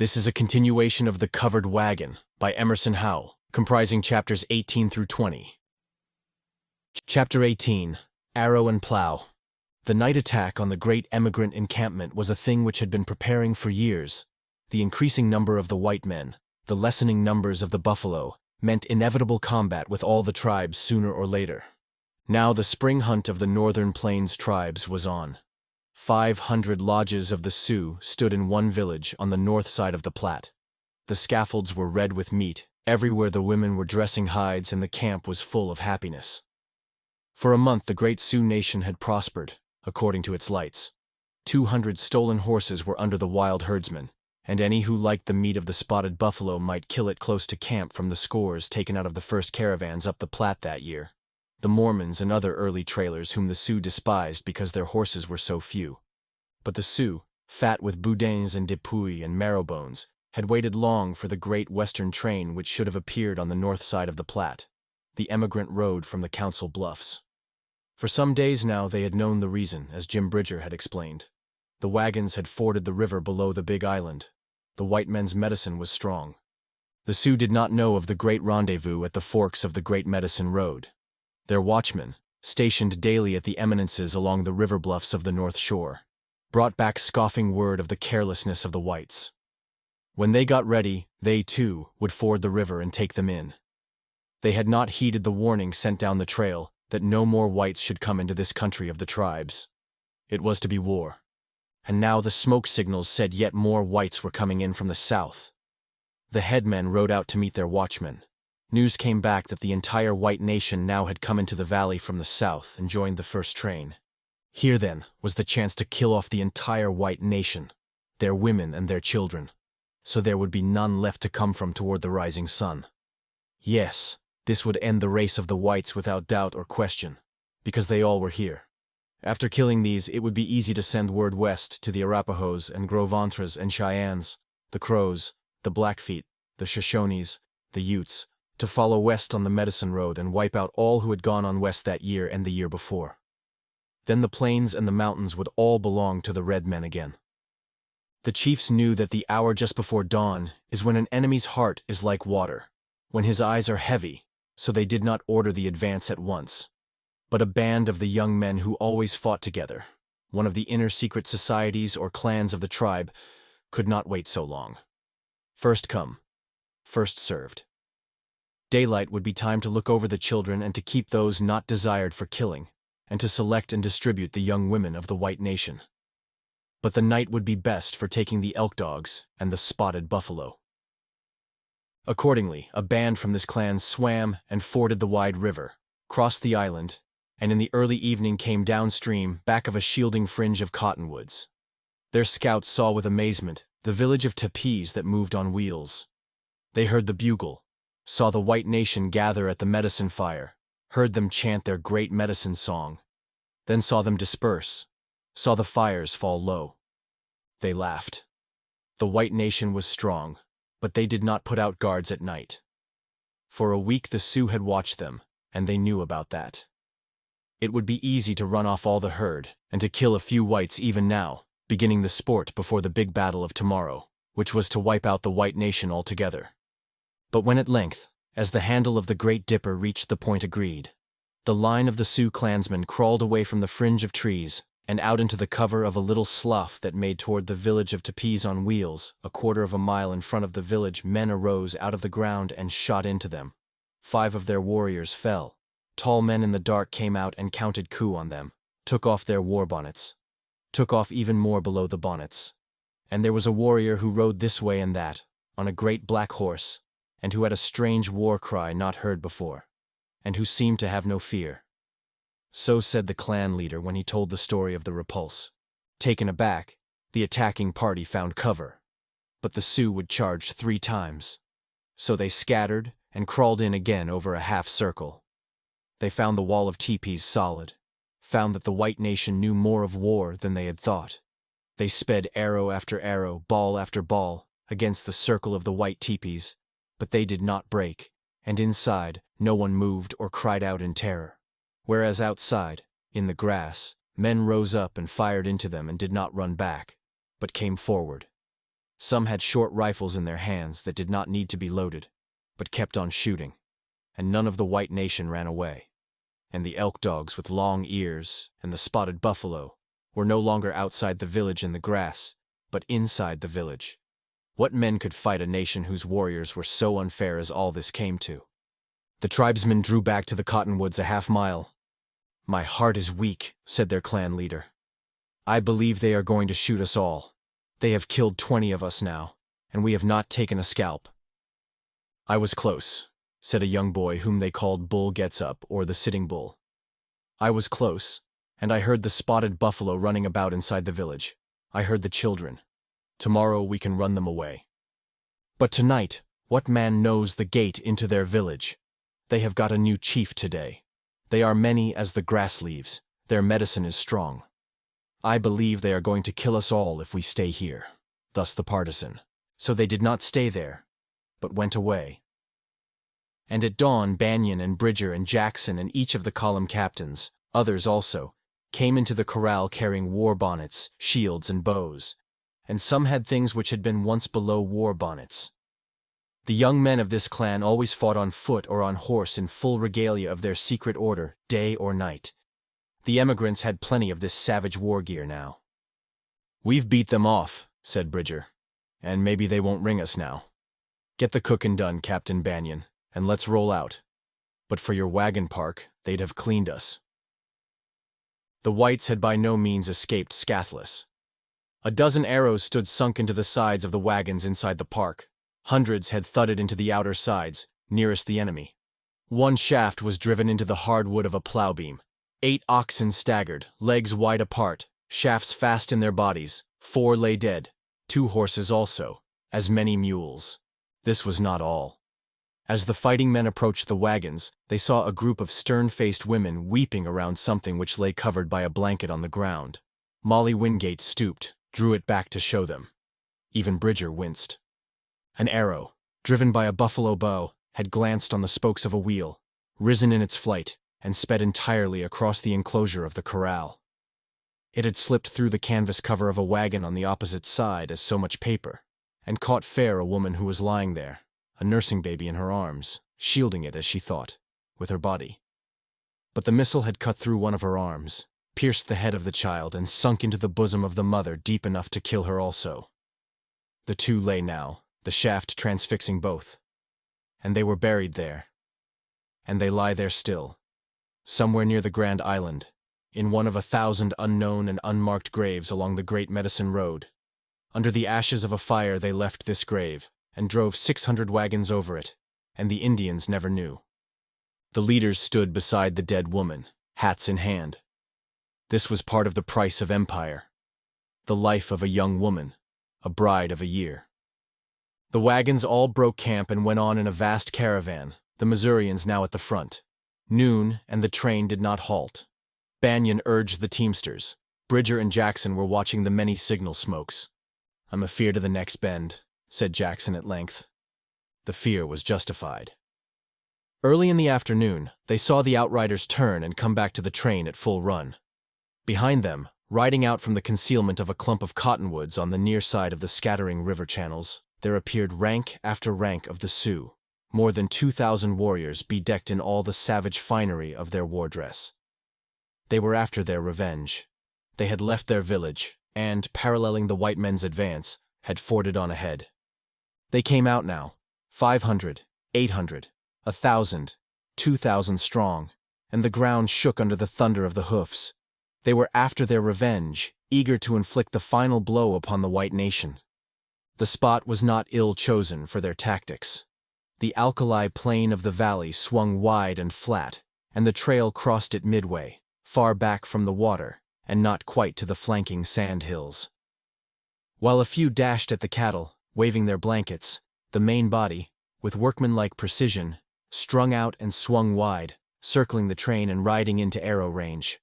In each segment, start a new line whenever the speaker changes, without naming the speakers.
This is a continuation of The Covered Wagon by Emerson Hough, comprising chapters 18 through 20. Chapter 18, Arrow and Plow. The night attack on the great emigrant encampment was a thing which had been preparing for years. The increasing number of the white men, the lessening numbers of the buffalo, meant inevitable combat with all the tribes sooner or later. Now the spring hunt of the northern plains tribes was on. 500 lodges of the Sioux stood in one village on the north side of the Platte. The scaffolds were red with meat, everywhere the women were dressing hides, and the camp was full of happiness. For a month the great Sioux nation had prospered, according to its lights. 200 stolen horses were under the wild herdsmen, and any who liked the meat of the spotted buffalo might kill it close to camp from the scores taken out of the first caravans up the Platte that year. The Mormons and other early trailers whom the Sioux despised because their horses were so few. But the Sioux, fat with boudins and dépouilles and marrow bones, had waited long for the great western train which should have appeared on the north side of the Platte, the emigrant road from the Council Bluffs. For some days now they had known the reason, as Jim Bridger had explained. The wagons had forded the river below the Big Island. The white men's medicine was strong. The Sioux did not know of the great rendezvous at the forks of the Great Medicine Road. Their watchmen, stationed daily at the eminences along the river bluffs of the North Shore, brought back scoffing word of the carelessness of the whites. When they got ready, they, too, would ford the river and take them in. They had not heeded the warning sent down the trail that no more whites should come into this country of the tribes. It was to be war. And now the smoke signals said yet more whites were coming in from the south. The headmen rode out to meet their watchmen. News came back that the entire white nation now had come into the valley from the south and joined the first train. Here, then, was the chance to kill off the entire white nation, their women and their children, so there would be none left to come from toward the rising sun. Yes, this would end the race of the whites without doubt or question, because they all were here. After killing these, it would be easy to send word west to the Arapahoes and Gros Ventres and Cheyennes, the Crows, the Blackfeet, the Shoshones, the Utes, to follow west on the Medicine Road and wipe out all who had gone on west that year and the year before. Then the plains and the mountains would all belong to the red men again. The chiefs knew that the hour just before dawn is when an enemy's heart is like water, when his eyes are heavy, so they did not order the advance at once. But a band of the young men who always fought together, one of the inner secret societies or clans of the tribe, could not wait so long. First come, first served. Daylight would be time to look over the children and to keep those not desired for killing, and to select and distribute the young women of the white nation. But the night would be best for taking the elk dogs and the spotted buffalo. Accordingly, a band from this clan swam and forded the wide river, crossed the island, and in the early evening came downstream back of a shielding fringe of cottonwoods. Their scouts saw with amazement the village of teepees that moved on wheels. They heard the bugle, saw the white nation gather at the medicine fire, heard them chant their great medicine song, then saw them disperse, saw the fires fall low. They laughed. The white nation was strong, but they did not put out guards at night. For a week the Sioux had watched them, and they knew about that. It would be easy to run off all the herd, and to kill a few whites even now, beginning the sport before the big battle of tomorrow, which was to wipe out the white nation altogether. But when at length, as the handle of the Great Dipper reached the point agreed, the line of the Sioux clansmen crawled away from the fringe of trees and out into the cover of a little slough that made toward the village of teepees on wheels. A quarter of a mile in front of the village, men arose out of the ground and shot into them. 5 of their warriors fell. Tall men in the dark came out and counted coup on them, took off their war bonnets, took off even more below the bonnets. And there was a warrior who rode this way and that, on a great black horse, and who had a strange war cry not heard before, and who seemed to have no fear. So said the clan leader when he told the story of the repulse. Taken aback, the attacking party found cover, but the Sioux would charge 3 times. So they scattered and crawled in again over a half circle. They found the wall of teepees solid, found that the white nation knew more of war than they had thought. They sped arrow after arrow, ball after ball, against the circle of the white teepees, but they did not break, and inside no one moved or cried out in terror. Whereas outside, in the grass, men rose up and fired into them and did not run back, but came forward. Some had short rifles in their hands that did not need to be loaded, but kept on shooting, and none of the white nation ran away. And the elk dogs with long ears and the spotted buffalo were no longer outside the village in the grass, but inside the village. What men could fight a nation whose warriors were so unfair as all this came to? The tribesmen drew back to the cottonwoods a half-mile. "My heart is weak," said their clan leader. "I believe they are going to shoot us all. They have killed 20 of us now, and we have not taken a scalp." "I was close," said a young boy whom they called Bull Gets Up, or the Sitting Bull. "I was close, and I heard the spotted buffalo running about inside the village. I heard the children. Tomorrow we can run them away. But tonight, what man knows the gate into their village? They have got a new chief today. They are many as the grass leaves. Their medicine is strong. I believe they are going to kill us all if we stay here." Thus the partisan. So they did not stay there, but went away. And at dawn Banyan and Bridger and Jackson and each of the column captains, others also, came into the corral carrying war bonnets, shields, and bows, and some had things which had been once below war bonnets. The young men of this clan always fought on foot or on horse in full regalia of their secret order, day or night. The emigrants had plenty of this savage war gear now. "We've beat them off," said Bridger, "and maybe they won't ring us now. Get the cookin' done, Captain Banyan, and let's roll out. But for your wagon park, they'd have cleaned us." The whites had by no means escaped scathless. A dozen arrows stood sunk into the sides of the wagons inside the park. Hundreds had thudded into the outer sides, nearest the enemy. One shaft was driven into the hard wood of a plow beam. 8 oxen staggered, legs wide apart, shafts fast in their bodies. 4 lay dead, 2 horses also, as many mules. This was not all. As the fighting men approached the wagons, they saw a group of stern-faced women weeping around something which lay covered by a blanket on the ground. Molly Wingate stooped, drew it back to show them. Even Bridger winced. An arrow, driven by a buffalo bow, had glanced on the spokes of a wheel, risen in its flight, and sped entirely across the enclosure of the corral. It had slipped through the canvas cover of a wagon on the opposite side as so much paper, and caught fair a woman who was lying there, a nursing baby in her arms, shielding it, as she thought, with her body. But the missile had cut through one of her arms, pierced the head of the child, and sunk into the bosom of the mother deep enough to kill her also. The two lay now, the shaft transfixing both, and they were buried there. And they lie there still, somewhere near the Grand Island, in one of 1,000 unknown and unmarked graves along the Great Medicine Road. Under the ashes of a fire they left this grave, and drove 600 wagons over it, and the Indians never knew. The leaders stood beside the dead woman, hats in hand. This was part of the price of empire. The life of a young woman, a bride of a year. The wagons all broke camp and went on in a vast caravan, the Missourians now at the front. Noon, and the train did not halt. Banyan urged the teamsters. Bridger and Jackson were watching the many signal smokes. "I'm afeard of the next bend," said Jackson at length. The fear was justified. Early in the afternoon, they saw the outriders turn and come back to the train at full run. Behind them, riding out from the concealment of a clump of cottonwoods on the near side of the scattering river channels, there appeared rank after rank of the Sioux, more than 2,000 warriors bedecked in all the savage finery of their war dress. They were after their revenge. They had left their village, and, paralleling the white men's advance, had forded on ahead. They came out now, 500, 800, 1,000, 2,000 strong, and the ground shook under the thunder of the hoofs. They were after their revenge, eager to inflict the final blow upon the white nation. The spot was not ill chosen for their tactics. The alkali plain of the valley swung wide and flat, and the trail crossed it midway, far back from the water, and not quite to the flanking sand hills. While a few dashed at the cattle, waving their blankets, the main body, with workmanlike precision, strung out and swung wide, circling the train and riding into arrow range.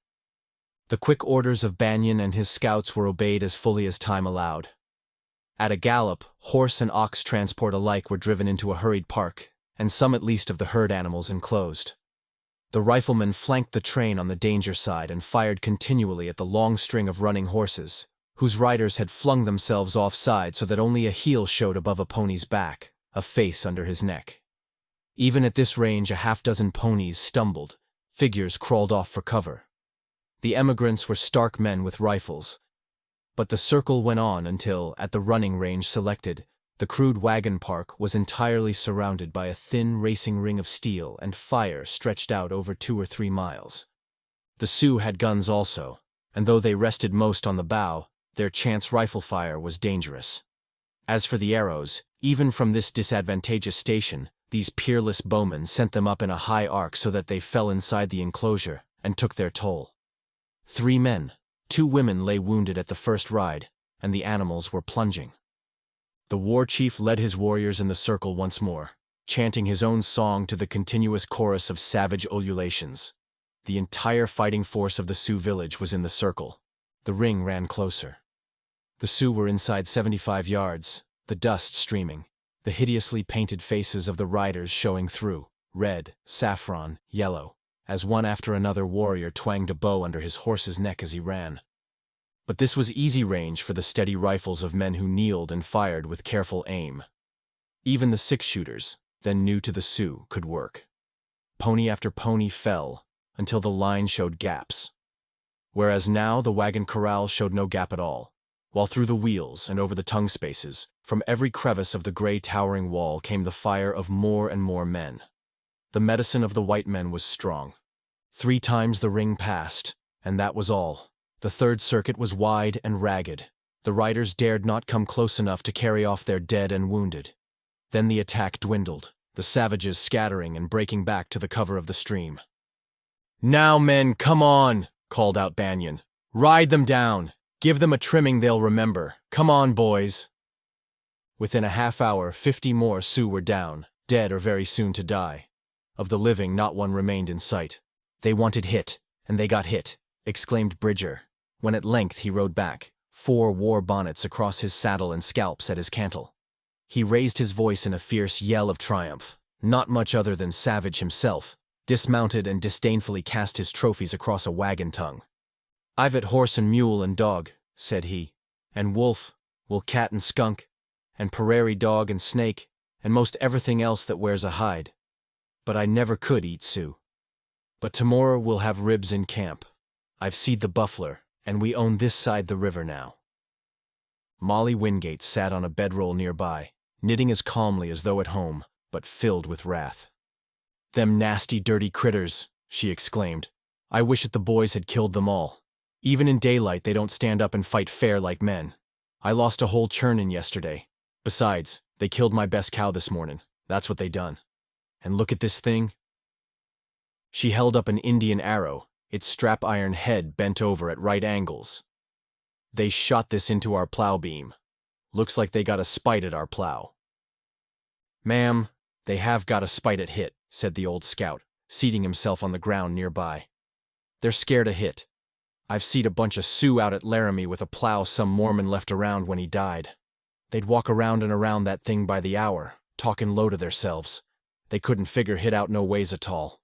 The quick orders of Banyan and his scouts were obeyed as fully as time allowed. At a gallop, horse and ox transport alike were driven into a hurried park, and some at least of the herd animals enclosed. The riflemen flanked the train on the danger side and fired continually at the long string of running horses, whose riders had flung themselves offside so that only a heel showed above a pony's back, a face under his neck. Even at this range, a half-dozen ponies stumbled, figures crawled off for cover. The emigrants were stark men with rifles. But the circle went on until, at the running range selected, the crude wagon park was entirely surrounded by a thin racing ring of steel and fire stretched out over 2 or 3 miles. The Sioux had guns also, and though they rested most on the bow, their chance rifle fire was dangerous. As for the arrows, even from this disadvantageous station, these peerless bowmen sent them up in a high arc so that they fell inside the enclosure and took their toll. 3 men, 2 women lay wounded at the first ride, and the animals were plunging. The war chief led his warriors in the circle once more, chanting his own song to the continuous chorus of savage ululations. The entire fighting force of the Sioux village was in the circle. The ring ran closer. The Sioux were inside 75 yards, the dust streaming, the hideously painted faces of the riders showing through, red, saffron, yellow, as one after another warrior twanged a bow under his horse's neck as he ran. But this was easy range for the steady rifles of men who kneeled and fired with careful aim. Even the 6-shooters, then new to the Sioux, could work. Pony after pony fell, until the line showed gaps. Whereas now the wagon corral showed no gap at all, while through the wheels and over the tongue spaces, from every crevice of the gray towering wall came the fire of more and more men. The medicine of the white men was strong. 3 times the ring passed, and that was all. The third circuit was wide and ragged. The riders dared not come close enough to carry off their dead and wounded. Then the attack dwindled, the savages scattering and breaking back to the cover of the stream. "Now, men, come on!" called out Banyan. "Ride them down! Give them a trimming they'll remember! Come on, boys!" Within a half hour, 50 more Sioux were down, dead or very soon to die. Of the living, not one remained in sight. "They wanted hit, and they got hit," exclaimed Bridger, when at length he rode back, 4 war bonnets across his saddle and scalps at his cantle. He raised his voice in a fierce yell of triumph, not much other than Savage himself, dismounted and disdainfully cast his trophies across a wagon tongue. "I've it horse and mule and dog," said he, "and wolf, will cat and skunk, and prairie dog and snake, and most everything else that wears a hide. But I never could eat Sioux. But tomorrow we'll have ribs in camp. I've seed the buffler, and we own this side the river now." Molly Wingate sat on a bedroll nearby, knitting as calmly as though at home, but filled with wrath. "Them nasty, dirty critters," she exclaimed. "I wish that the boys had killed them all. Even in daylight they don't stand up and fight fair like men. I lost a whole churnin yesterday. Besides, they killed my best cow this morning. That's what they done. And look at this thing." She held up an Indian arrow, its strap-iron head bent over at right angles. "They shot this into our plow beam. Looks like they got a spite at our plow." "Ma'am, they have got a spite at hit," said the old scout, seating himself on the ground nearby. "They're scared of hit. I've seed a bunch of Sioux out at Laramie with a plow some Mormon left around when he died. They'd walk around and around that thing by the hour, talking low to theirselves. They couldn't figure hit out no ways at all.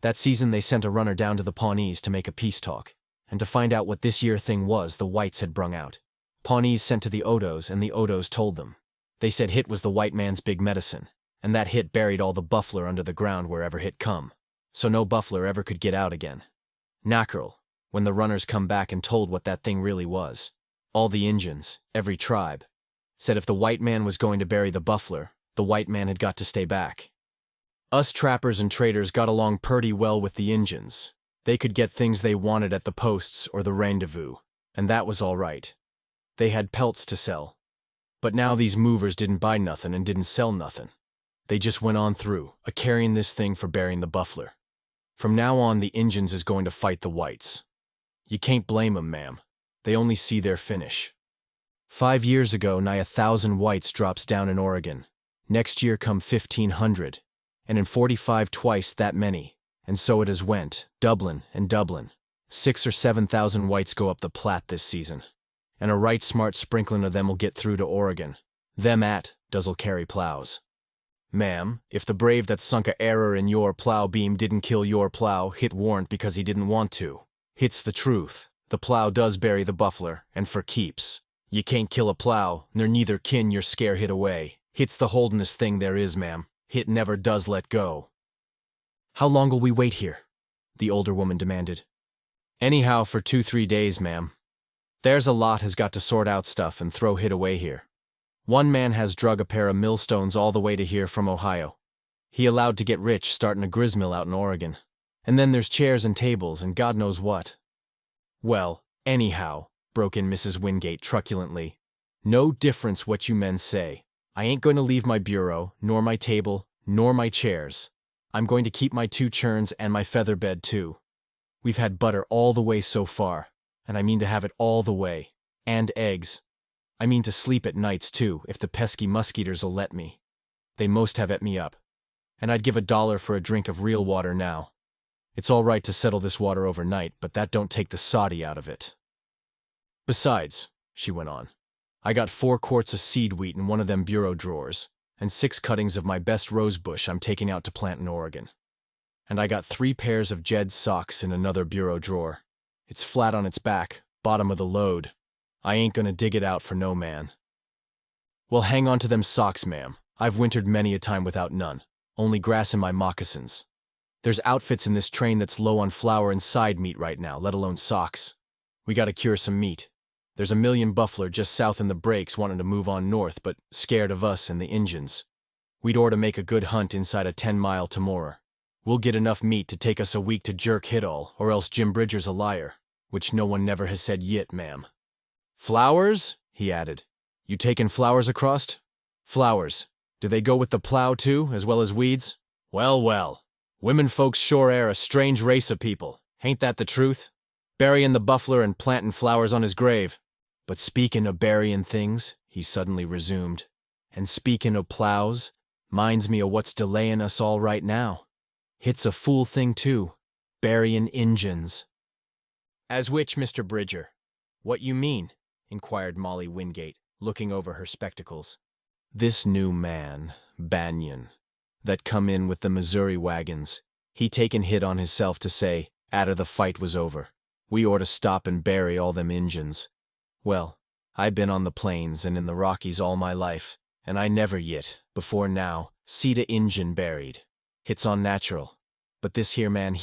That season they sent a runner down to the Pawnees to make a peace talk, and to find out what this year thing was the whites had brung out. Pawnees sent to the Odos, and the Odos told them. They said hit was the white man's big medicine, and that hit buried all the buffler under the ground wherever hit come, so no buffler ever could get out again. Knackerl, when the runners come back and told what that thing really was, all the Injuns, every tribe, said if the white man was going to bury the buffler, the white man had got to stay back. Us trappers and traders got along purty well with the Injuns. They could get things they wanted at the posts or the rendezvous, and that was all right. They had pelts to sell. But now these movers didn't buy nothing and didn't sell nothing. They just went on through, a-carrying this thing for burying the buffler. From now on, the Injuns is going to fight the whites. You can't blame 'em, ma'am. They only see their finish. 5 years ago, nigh 1,000 whites drops down in Oregon. Next year come 1,500, and in 45 twice that many, and so it has went, Dublin and Dublin. 6 or 7,000 whites go up the Platte this season, and a right smart sprinkling of them'll get through to Oregon. Them does'll carry plows. Ma'am, if the brave that sunk a error in your plow beam didn't kill your plow, hit warn't because he didn't want to. Hit's the truth. The plow does bury the buffler, and for keeps. Ye can't kill a plow, nor neither kin your scare hit away. Hit's the holdin'est thing there is, ma'am. Hit never does let go. How long'll we wait here? The older woman demanded. Anyhow for 2-3 days, ma'am. There's a lot has got to sort out stuff and throw hit away here. One man has drug a pair of millstones all the way to here from Ohio. He allowed to get rich starting a gristmill out in Oregon. And then there's chairs and tables and God knows what. Well, anyhow, broke in Mrs. Wingate truculently. No difference what you men say. I ain't going to leave my bureau, nor my table, nor my chairs. I'm going to keep my 2 churns and my feather bed too. We've had butter all the way so far, and I mean to have it all the way. And eggs. I mean to sleep at nights too, if the pesky muskeeters'll let me. They most have et me up. And I'd give $1 for a drink of real water now. It's all right to settle this water overnight, but that don't take the soddy out of it. Besides, she went on, I got 4 quarts of seed wheat in one of them bureau drawers, and 6 cuttings of my best rose bush I'm taking out to plant in Oregon. And I got 3 pairs of Jed's socks in another bureau drawer. It's flat on its back, bottom of the load. I ain't gonna dig it out for no man. Well, hang on to them socks, ma'am. I've wintered many a time without none. Only grass in my moccasins. There's outfits in this train that's low on flour and side meat right now, let alone socks. We gotta cure some meat. There's a million buffler just south in the breaks wanting to move on north, but scared of us and the Injuns. We'd orter make a good hunt inside a 10-mile tomorrow. We'll get enough meat to take us a week to jerk hit all, or else Jim Bridger's a liar, which no one never has said yit, ma'am. Flowers? He added. You takin' flowers across? Flowers. Do they go with the plow too, as well as weeds? Well, well. Women folks sure air a strange race of people. Ain't that the truth? Buryin' the buffler and plantin' flowers on his grave. But speakin' o' buryin' things, he suddenly resumed, and speakin' o' plows, minds me o' what's delayin' us all right now. Hit's a fool thing too, buryin' Injuns. As which, Mr. Bridger? What you mean? Inquired Molly Wingate, looking over her spectacles. This new man, Banyan, that come in with the Missouri wagons, he taken hit on hisself to say, atter the fight was over, we ought to stop and bury all them Injuns. Well, I been on the plains and in the Rockies all my life, and I never yit, before now, seed a Injun buried. Hit's unnatural. But this here man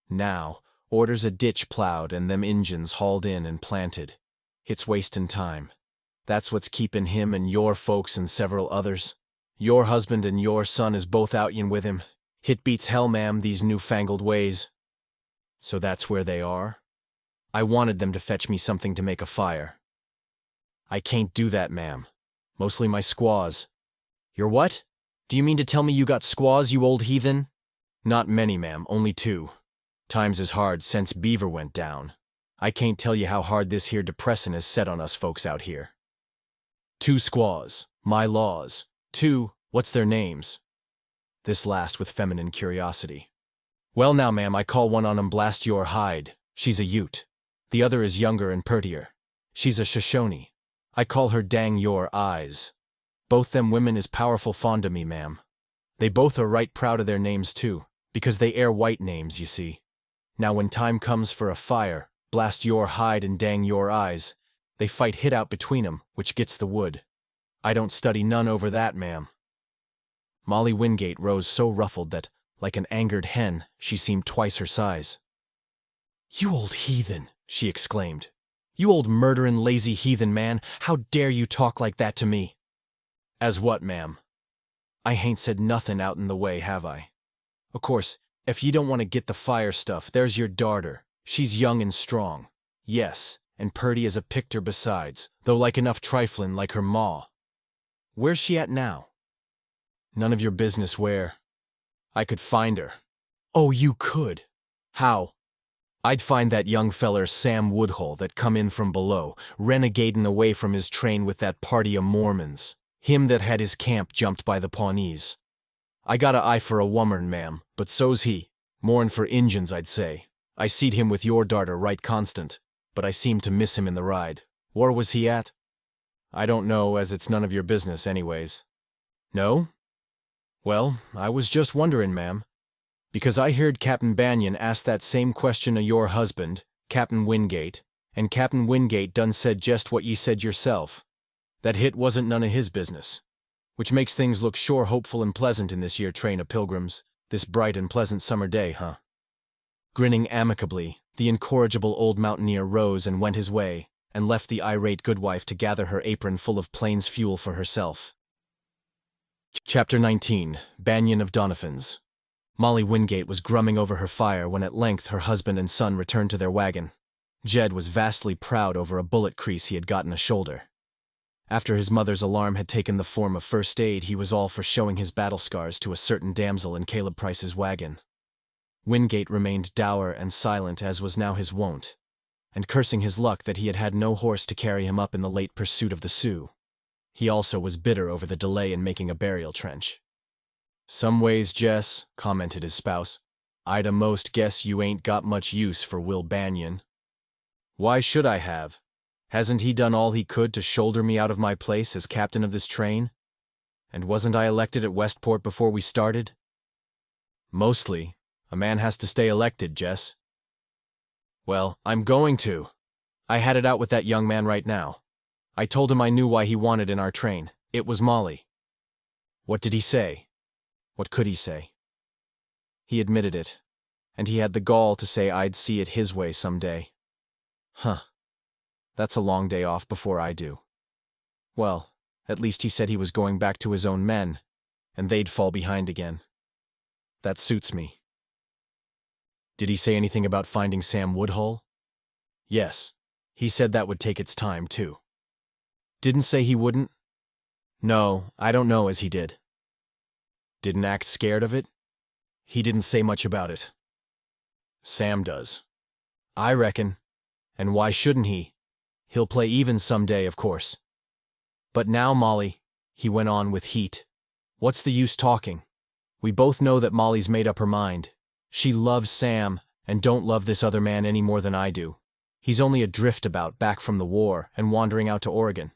now, orders a ditch plowed and them Injuns hauled in and planted. Hit's wastin' time. That's what's keepin' him and your folks and several others. Your husband and your son is both out yin with him. Hit beats hell, ma'am, these newfangled ways. So that's where they are? I wanted them to fetch me something to make a fire. I can't do that, ma'am. Mostly my squaws. Your what? Do you mean to tell me you got squaws, you old heathen? Not many, ma'am, only 2. Times is hard since Beaver went down. I can't tell you how hard this here depressin' is set on us folks out here. 2 squaws, my laws. 2, what's their names? This last with feminine curiosity. Well now, ma'am, I call one on 'em Blast Your Hide. She's a Ute. The other is younger and purtier. She's a Shoshone. I call her Dang Your Eyes. Both them women is powerful fond of me, ma'am. They both are right proud of their names too, because they air white names, you see. Now when time comes for a fire, Blast Your Hide and Dang Your Eyes, they fight hit out between 'em, which gets the wood. I don't study none over that, ma'am. Molly Wingate rose so ruffled that, like an angered hen, she seemed twice her size. You old heathen, she exclaimed. You old murderin' lazy heathen man, how dare you talk like that to me? As what, ma'am? I hain't said nothin' out in the way, have I? O' course, if you don't want to get the fire stuff, there's your darter. She's young and strong. Yes, and purty as a picter besides, though like enough triflin' like her maw. Where's she at now? None of your business where. I could find her. Oh, you could? How? I'd find that young feller Sam Woodhull that come in from below, renegadin' away from his train with that party of Mormons. Him that had his camp jumped by the Pawnees. I got a eye for a woman, ma'am, but so's he. More'n for Injuns, I'd say. I seed him with your darter right constant, but I seemed to miss him in the ride. Where was he at? I don't know, as it's none of your business anyways. No? Well, I was just wonderin', ma'am, because I heard Captain Banyan ask that same question o' your husband, Captain Wingate, And Captain Wingate done said just what ye said yourself. That hit wasn't none of his business. Which makes things look sure hopeful and pleasant in this year train of pilgrims, this bright and pleasant summer day, huh? Grinning amicably, the incorrigible old mountaineer rose and went his way, and left the irate goodwife to gather her apron full of plains fuel for herself. Chapter 19. Banyan of Doniphan's. Molly Wingate was grumming over her fire when at length her husband and son returned to their wagon. Jed was vastly proud over a bullet crease he had got in a shoulder. After his mother's alarm had taken the form of first aid, he was all for showing his battle scars to a certain damsel in Caleb Price's wagon. Wingate remained dour and silent as was now his wont, and cursing his luck that he had had no horse to carry him up in the late pursuit of the Sioux. He also was bitter over the delay in making a burial trench. "Some ways, Jess," commented his spouse, "I'd a'most guess you ain't got much use for Will Banyan." "Why should I have? Hasn't he done all he could to shoulder me out of my place as captain of this train? And wasn't I elected at Westport before we started?" "Mostly. A man has to stay elected, Jess." "Well, I'm going to. I had it out with that young man right now. I told him I knew why he wanted in our train. It was Molly." "What did he say?" "What could he say?" "He admitted it. And he had the gall to say I'd see it his way someday." "Huh. That's a long day off before I do." "Well, at least he said he was going back to his own men, and they'd fall behind again. That suits me." "Did he say anything about finding Sam Woodhull?" "Yes. He said that would take its time, too." "Didn't say he wouldn't?" "No, I don't know as he did." "Didn't act scared of it?" "He didn't say much about it." "Sam does." "I reckon. And why shouldn't he? He'll play even someday, of course." "But now, Molly," he went on with heat, "what's the use talking? We both know that Molly's made up her mind. She loves Sam, and don't love this other man any more than I do. He's only a driftabout back from the war and wandering out to Oregon.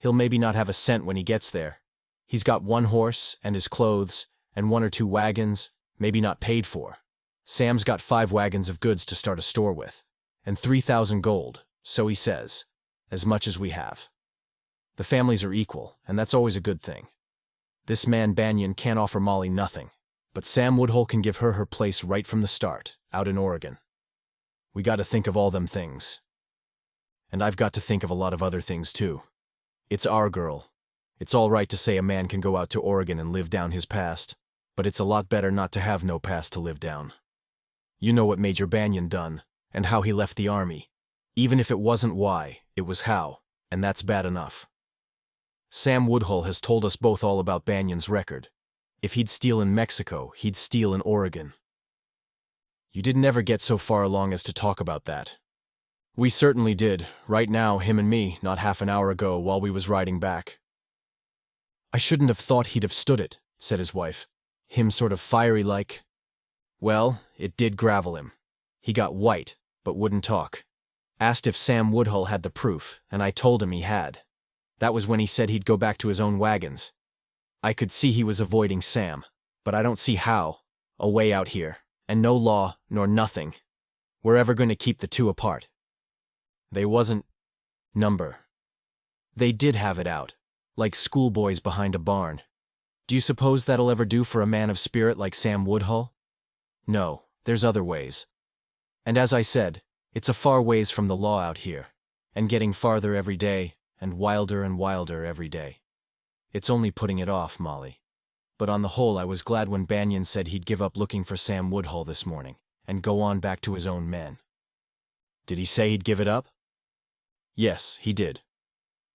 He'll maybe not have a cent when he gets there. He's got one horse, and his clothes, and 1 or 2 wagons, maybe not paid for. Sam's got 5 wagons of goods to start a store with, and 3,000 gold, so he says, as much as we have. The families are equal, and that's always a good thing. This man Banyan can't offer Molly nothing, but Sam Woodhull can give her her place right from the start, out in Oregon. We got to think of all them things. And I've got to think of a lot of other things, too. It's our girl. It's all right to say a man can go out to Oregon and live down his past, but it's a lot better not to have no past to live down. You know what Major Banyan done, and how he left the army. Even if it wasn't why, it was how, and that's bad enough. Sam Woodhull has told us both all about Banyan's record. If he'd steal in Mexico, he'd steal in Oregon. You didn't ever get so far along as to talk about that. We certainly did, right now, him and me, not half an hour ago while we was riding back. I shouldn't have thought he'd have stood it, said his wife. Him sort of fiery like. Well, it did gravel him. He got white, but wouldn't talk. Asked if Sam Woodhull had the proof, and I told him he had. That was when he said he'd go back to his own wagons. I could see he was avoiding Sam, but I don't see how, away out here, and no law, nor nothing. We're ever going to keep the two apart. They wasn't number. They did have it out, like schoolboys behind a barn. Do you suppose that'll ever do for a man of spirit like Sam Woodhull? No, there's other ways. And as I said, it's a far ways from the law out here, and getting farther every day, and wilder every day. It's only putting it off, Molly. But on the whole, I was glad when Banyan said he'd give up looking for Sam Woodhull this morning, and go on back to his own men. Did he say he'd give it up? Yes, he did.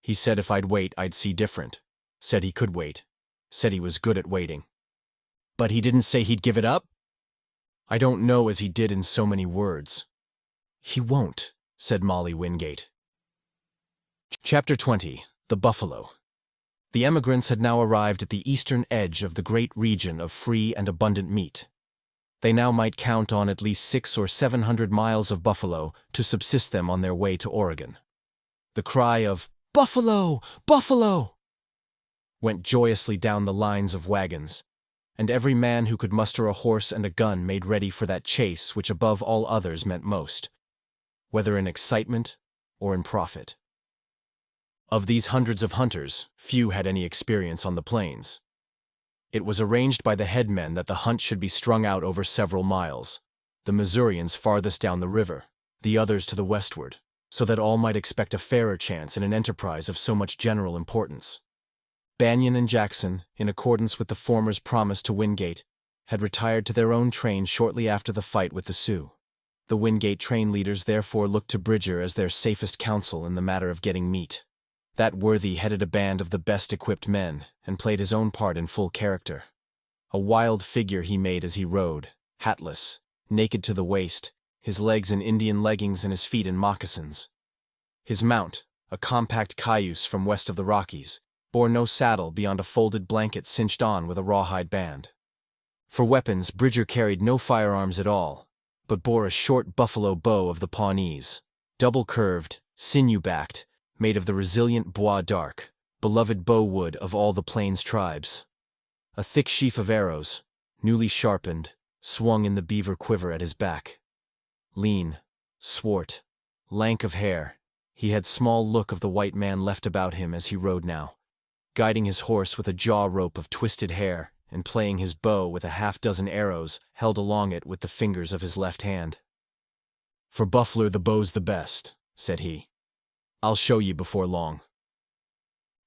He said if I'd wait, I'd see different. Said he could wait. Said he was good at waiting. But he didn't say he'd give it up? I don't know as he did in so many words. He won't, said Molly Wingate. Chapter 20. The Buffalo. The emigrants had now arrived at the eastern edge of the great region of free and abundant meat. They now might count on at least 600 or 700 miles of buffalo to subsist them on their way to Oregon. The cry of, "Buffalo! Buffalo!" went joyously down the lines of wagons, and every man who could muster a horse and a gun made ready for that chase which above all others meant most. Whether in excitement, or in profit. Of these hundreds of hunters, few had any experience on the plains. It was arranged by the headmen that the hunt should be strung out over several miles, the Missourians farthest down the river, the others to the westward, so that all might expect a fairer chance in an enterprise of so much general importance. Banion and Jackson, in accordance with the former's promise to Wingate, had retired to their own train shortly after the fight with the Sioux. The Wingate train leaders therefore looked to Bridger as their safest counsel in the matter of getting meat. That worthy headed a band of the best-equipped men and played his own part in full character. A wild figure he made as he rode, hatless, naked to the waist, his legs in Indian leggings and his feet in moccasins. His mount, a compact cayuse from west of the Rockies, bore no saddle beyond a folded blanket cinched on with a rawhide band. For weapons, Bridger carried no firearms at all, but bore a short buffalo bow of the Pawnees, double-curved, sinew-backed, made of the resilient bois d'arc, beloved bow wood of all the plains tribes. A thick sheaf of arrows, newly sharpened, swung in the beaver quiver at his back. Lean, swart, lank of hair, he had small look of the white man left about him as he rode now, guiding his horse with a jaw rope of twisted hair and playing his bow with a half-dozen arrows held along it with the fingers of his left hand. "For buffler the bow's the best," said he. "I'll show ye before long."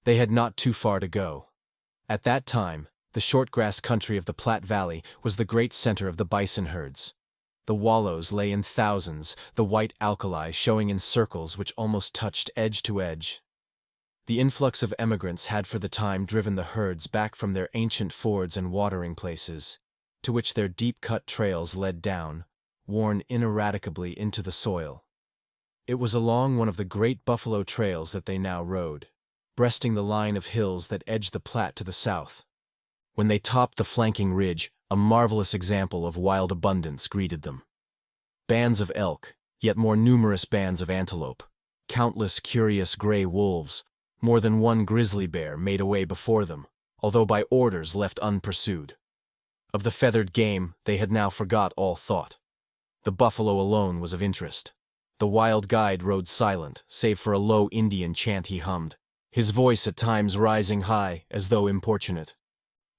They had not too far to go. At that time, the short-grass country of the Platte Valley was the great center of the bison herds. The wallows lay in thousands, the white alkali showing in circles which almost touched edge to edge. The influx of emigrants had for the time driven the herds back from their ancient fords and watering places, to which their deep-cut trails led down, worn ineradicably into the soil. It was along one of the great buffalo trails that they now rode, breasting the line of hills that edged the Platte to the south. When they topped the flanking ridge, a marvelous example of wild abundance greeted them. Bands of elk, yet more numerous bands of antelope, countless curious gray wolves, more than one grizzly bear made away before them, although by orders left unpursued. Of the feathered game they had now forgot all thought. The buffalo alone was of interest. The wild guide rode silent, save for a low Indian chant he hummed, his voice at times rising high, as though importunate.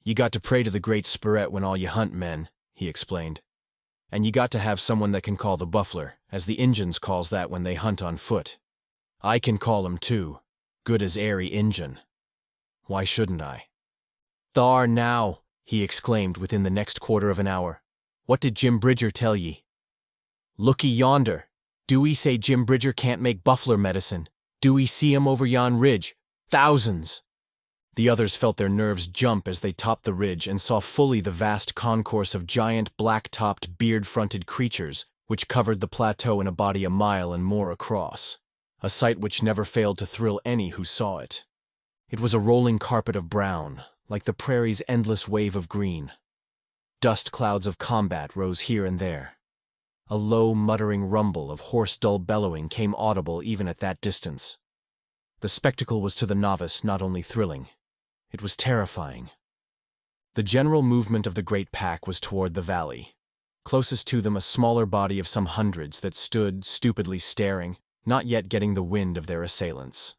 "You got to pray to the Great Spirit when all you hunt, men," he explained. "And you got to have someone that can call the buffler, as the Injuns calls that when they hunt on foot. I can call 'em too, good as airy Injun. Why shouldn't I?" "Thar now," he exclaimed within the next quarter of an hour. "What did Jim Bridger tell ye?" "Looky yonder. Do 'ee say Jim Bridger can't make buffler medicine? Do 'ee see 'em over yon ridge? Thousands!" The others felt their nerves jump as they topped the ridge and saw fully the vast concourse of giant black-topped, beard-fronted creatures which covered the plateau in a body a mile and more across, a sight which never failed to thrill any who saw it. It was a rolling carpet of brown, like the prairie's endless wave of green. Dust clouds of combat rose here and there. A low, muttering rumble of hoarse, dull bellowing came audible even at that distance. The spectacle was to the novice not only thrilling, it was terrifying. The general movement of the great pack was toward the valley. Closest to them a smaller body of some hundreds that stood, stupidly staring, not yet getting the wind of their assailants.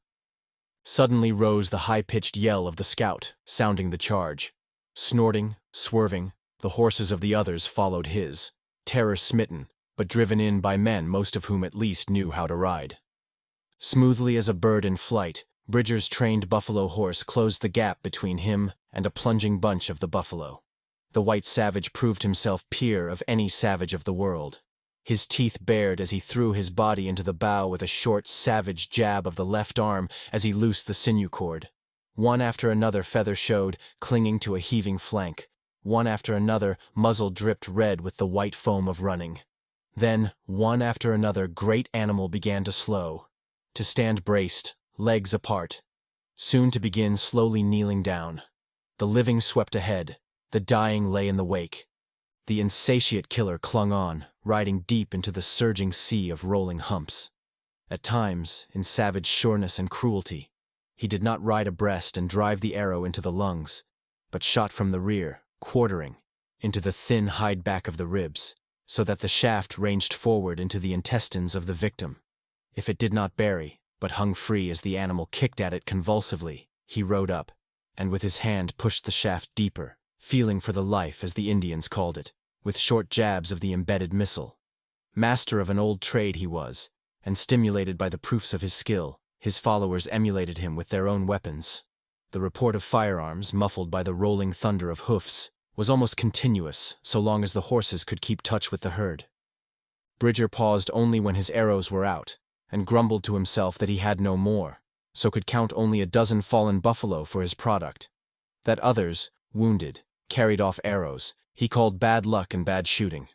Suddenly rose the high-pitched yell of the scout, sounding the charge. Snorting, swerving, the horses of the others followed his, terror-smitten, but driven in by men most of whom at least knew how to ride. Smoothly as a bird in flight, Bridger's trained buffalo horse closed the gap between him and a plunging bunch of the buffalo. The white savage proved himself peer of any savage of the world. His teeth bared as he threw his body into the bow with a short, savage jab of the left arm as he loosed the sinew cord. One after another feather showed, clinging to a heaving flank. One after another muzzle dripped red with the white foam of running. Then, one after another, great animal began to slow, to stand braced, legs apart, soon to begin slowly kneeling down. The living swept ahead, the dying lay in the wake. The insatiate killer clung on, riding deep into the surging sea of rolling humps. At times, in savage sureness and cruelty, he did not ride abreast and drive the arrow into the lungs, but shot from the rear, quartering, into the thin hide back of the ribs, so that the shaft ranged forward into the intestines of the victim. If it did not bury, but hung free as the animal kicked at it convulsively, he rode up, and with his hand pushed the shaft deeper, feeling for the life as the Indians called it, with short jabs of the embedded missile. Master of an old trade he was, and stimulated by the proofs of his skill, his followers emulated him with their own weapons. The report of firearms, muffled by the rolling thunder of hoofs, was almost continuous so long as the horses could keep touch with the herd. Bridger paused only when his arrows were out, and grumbled to himself that he had no more, so could count only a dozen fallen buffalo for his product. That others, wounded, carried off arrows, he called bad luck and bad shooting.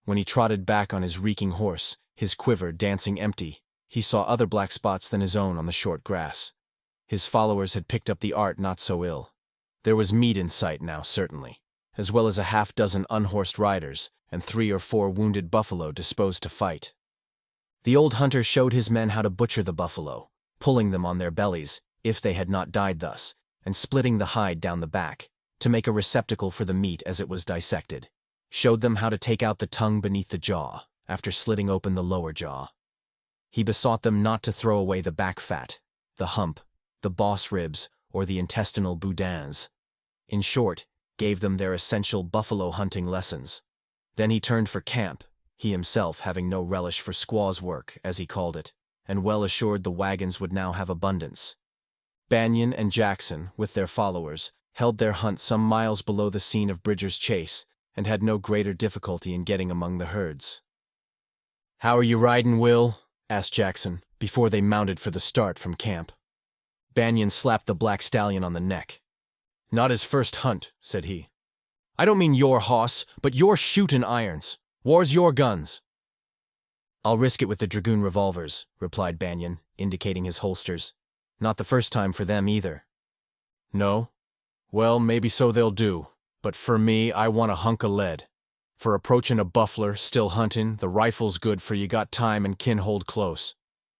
When he trotted back on his reeking horse, his quiver dancing empty, he saw other black spots than his own on the short grass. His followers had picked up the art not so ill. There was meat in sight now, certainly, as well as a half-dozen unhorsed riders and 3 or 4 wounded buffalo disposed to fight. The old hunter showed his men how to butcher the buffalo, pulling them on their bellies, if they had not died thus, and splitting the hide down the back, to make a receptacle for the meat as it was dissected. Showed them how to take out the tongue beneath the jaw, after slitting open the lower jaw. He besought them not to throw away the back fat, the hump, the boss ribs, or the intestinal boudins. In short, gave them their essential buffalo hunting lessons. Then he turned for camp, he himself having no relish for squaw's work, as he called it, and well assured the wagons would now have abundance. Banyan and Jackson, with their followers, held their hunt some miles below the scene of Bridger's chase, and had no greater difficulty in getting among the herds. "How are you riding, Will?" asked Jackson, before they mounted for the start from camp. Banyan slapped the black stallion on the neck. "Not his first hunt," said he. "I don't mean your hoss, but your shootin' irons. Whar's your guns?" "I'll risk it with the dragoon revolvers," replied Banyan, indicating his holsters. "Not the first time for them, either." "No? Well, maybe so they'll do, but for me, I want a hunk of lead. For approachin' a buffler, still huntin', the rifle's good for you got time and kin hold close.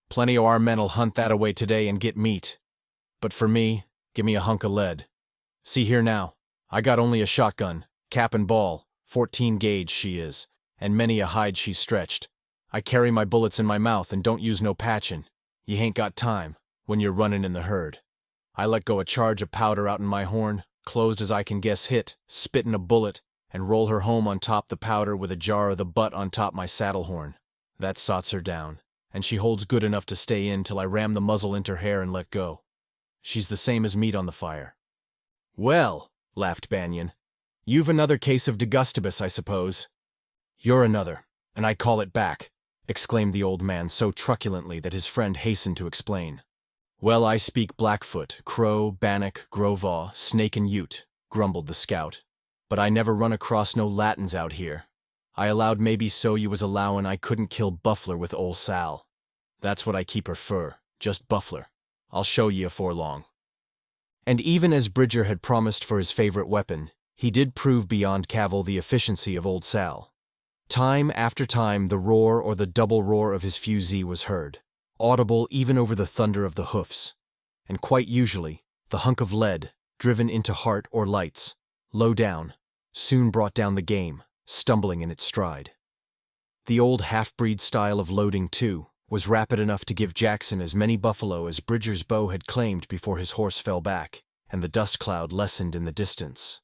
Plenty o' our men'll hunt that away today and get meat. But for me, give me a hunk of lead. See here now, I got only a shotgun, cap and ball, 14 gauge she is, and many a hide she's stretched. I carry my bullets in my mouth and don't use no patchin'. You hain't got time, when you're runnin' in the herd. I let go a charge of powder out in my horn, closed as I can guess hit, spittin' a bullet, and roll her home on top the powder with a jar of the butt on top my saddle horn. That sots her down, and she holds good enough to stay in till I ram the muzzle into her hair and let go. She's the same as meat on the fire." "Well," laughed Banyan, "you've another case of Degustibus, I suppose." "You're another, and I call it back," exclaimed the old man so truculently that his friend hastened to explain. "Well, I speak Blackfoot, Crow, Bannock, Grovaw, Snake, and Ute," grumbled the scout. "But I never run across no Latins out here. I allowed maybe so you was allowin' I couldn't kill buffler with ol' Sal. That's what I keep her fur, just buffler. I'll show ye afore long." And even as Bridger had promised for his favorite weapon, he did prove beyond cavil the efficiency of old Sal. Time after time the roar or the double roar of his fusee was heard, audible even over the thunder of the hoofs. And quite usually, the hunk of lead, driven into heart or lights, low down, soon brought down the game, stumbling in its stride. The old half-breed style of loading, too, was rapid enough to give Jackson as many buffalo as Bridger's bow had claimed before his horse fell back, and the dust cloud lessened in the distance.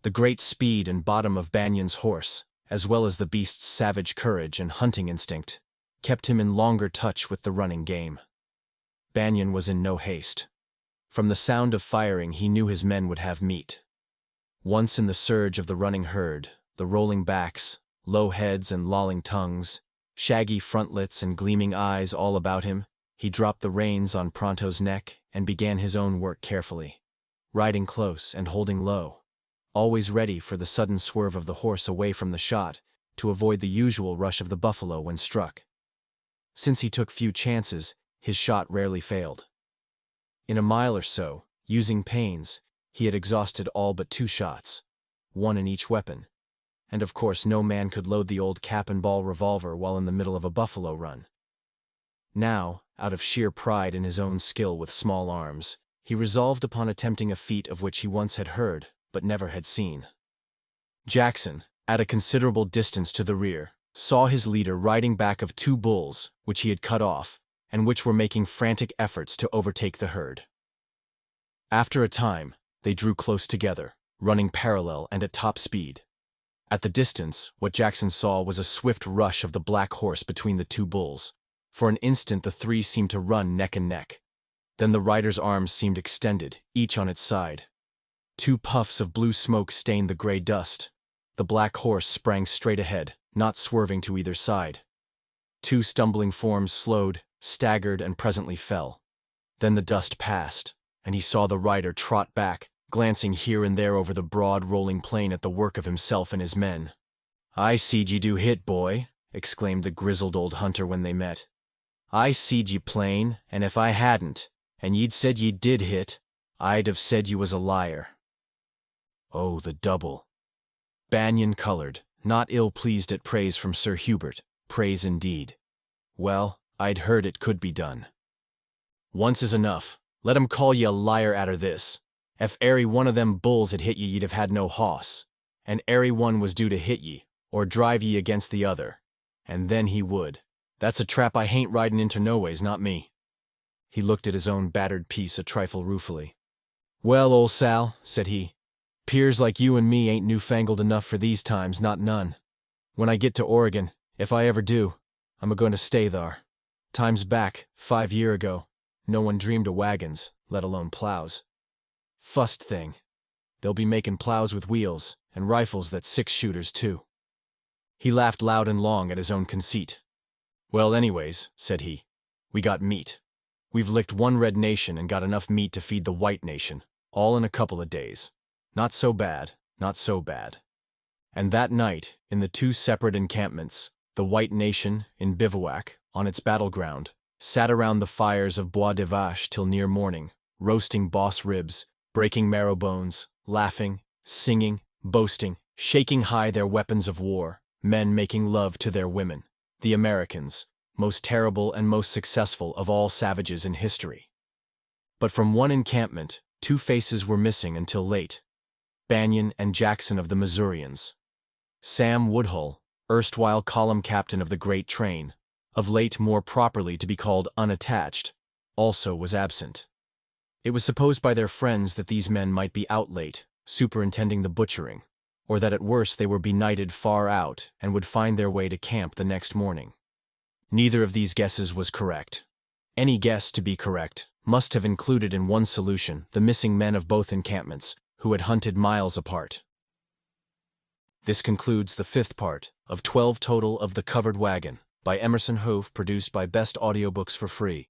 The great speed and bottom of Banyan's horse, as well as the beast's savage courage and hunting instinct, kept him in longer touch with the running game. Banyan was in no haste. From the sound of firing he knew his men would have meat. Once in the surge of the running herd, the rolling backs, low heads and lolling tongues, shaggy frontlets and gleaming eyes all about him, he dropped the reins on Pronto's neck and began his own work carefully, riding close and holding low, always ready for the sudden swerve of the horse away from the shot to avoid the usual rush of the buffalo when struck. Since he took few chances, his shot rarely failed. In a mile or so, using pains, he had exhausted all but 2 shots, one in each weapon, and of course no man could load the old cap-and-ball revolver while in the middle of a buffalo run. Now, out of sheer pride in his own skill with small arms, he resolved upon attempting a feat of which he once had heard, but never had seen. Jackson, at a considerable distance to the rear, saw his leader riding back of 2 bulls, which he had cut off, and which were making frantic efforts to overtake the herd. After a time, they drew close together, running parallel and at top speed. At the distance, what Jackson saw was a swift rush of the black horse between the two bulls. For an instant the three seemed to run neck and neck. Then the rider's arms seemed extended, each on its side. 2 puffs of blue smoke stained the gray dust. The black horse sprang straight ahead, not swerving to either side. 2 stumbling forms slowed, staggered, and presently fell. Then the dust passed, and he saw the rider trot back, glancing here and there over the broad rolling plain at the work of himself and his men. "I seed ye do hit, boy," exclaimed the grizzled old hunter when they met. "I seed ye plain, and if I hadn't, and ye'd said ye did hit, I'd have said ye was a liar." Oh, the double! Banyan colored, not ill-pleased at praise from Sir Hubert, praise indeed. Well, I'd heard it could be done. "Once is enough. Let 'em call ye a liar atter this. Ef airy one of them bulls had hit ye, ye'd have had no hoss, and airy one was due to hit ye, or drive ye against the other, and then he would. That's a trap I hain't ridin' inter noways, not me." He looked at his own battered piece a trifle ruefully. "Well, ol' Sal," said he, "'pears like you and me ain't newfangled enough for these times, not none. When I get to Oregon, if I ever do, I'm a-goin' to stay thar. Times back, 5 year ago, no one dreamed of wagons, let alone plows. Fust thing, they'll be making plows with wheels, and rifles that's 6-shooters too." He laughed loud and long at his own conceit. "Well, anyways," said he, "we got meat. We've licked one red nation and got enough meat to feed the white nation, all in a couple of days. Not so bad, not so bad." And that night, in the 2 separate encampments, the white nation, in bivouac, on its battleground, sat around the fires of Bois de Vache till near morning, roasting boss ribs, breaking marrow bones, laughing, singing, boasting, shaking high their weapons of war, men making love to their women, the Americans, most terrible and most successful of all savages in history. But from one encampment, 2 faces were missing until late: Banyan and Jackson of the Missourians. Sam Woodhull, erstwhile column captain of the great train, of late more properly to be called unattached, also was absent. It was supposed by their friends that these men might be out late, superintending the butchering, or that at worst they were benighted far out and would find their way to camp the next morning. Neither of these guesses was correct. Any guess, to be correct, must have included in one solution the missing men of both encampments, who had hunted miles apart. This concludes the 5th part of 12 total of The Covered Wagon by Emerson Hough, produced by Best Audiobooks for free.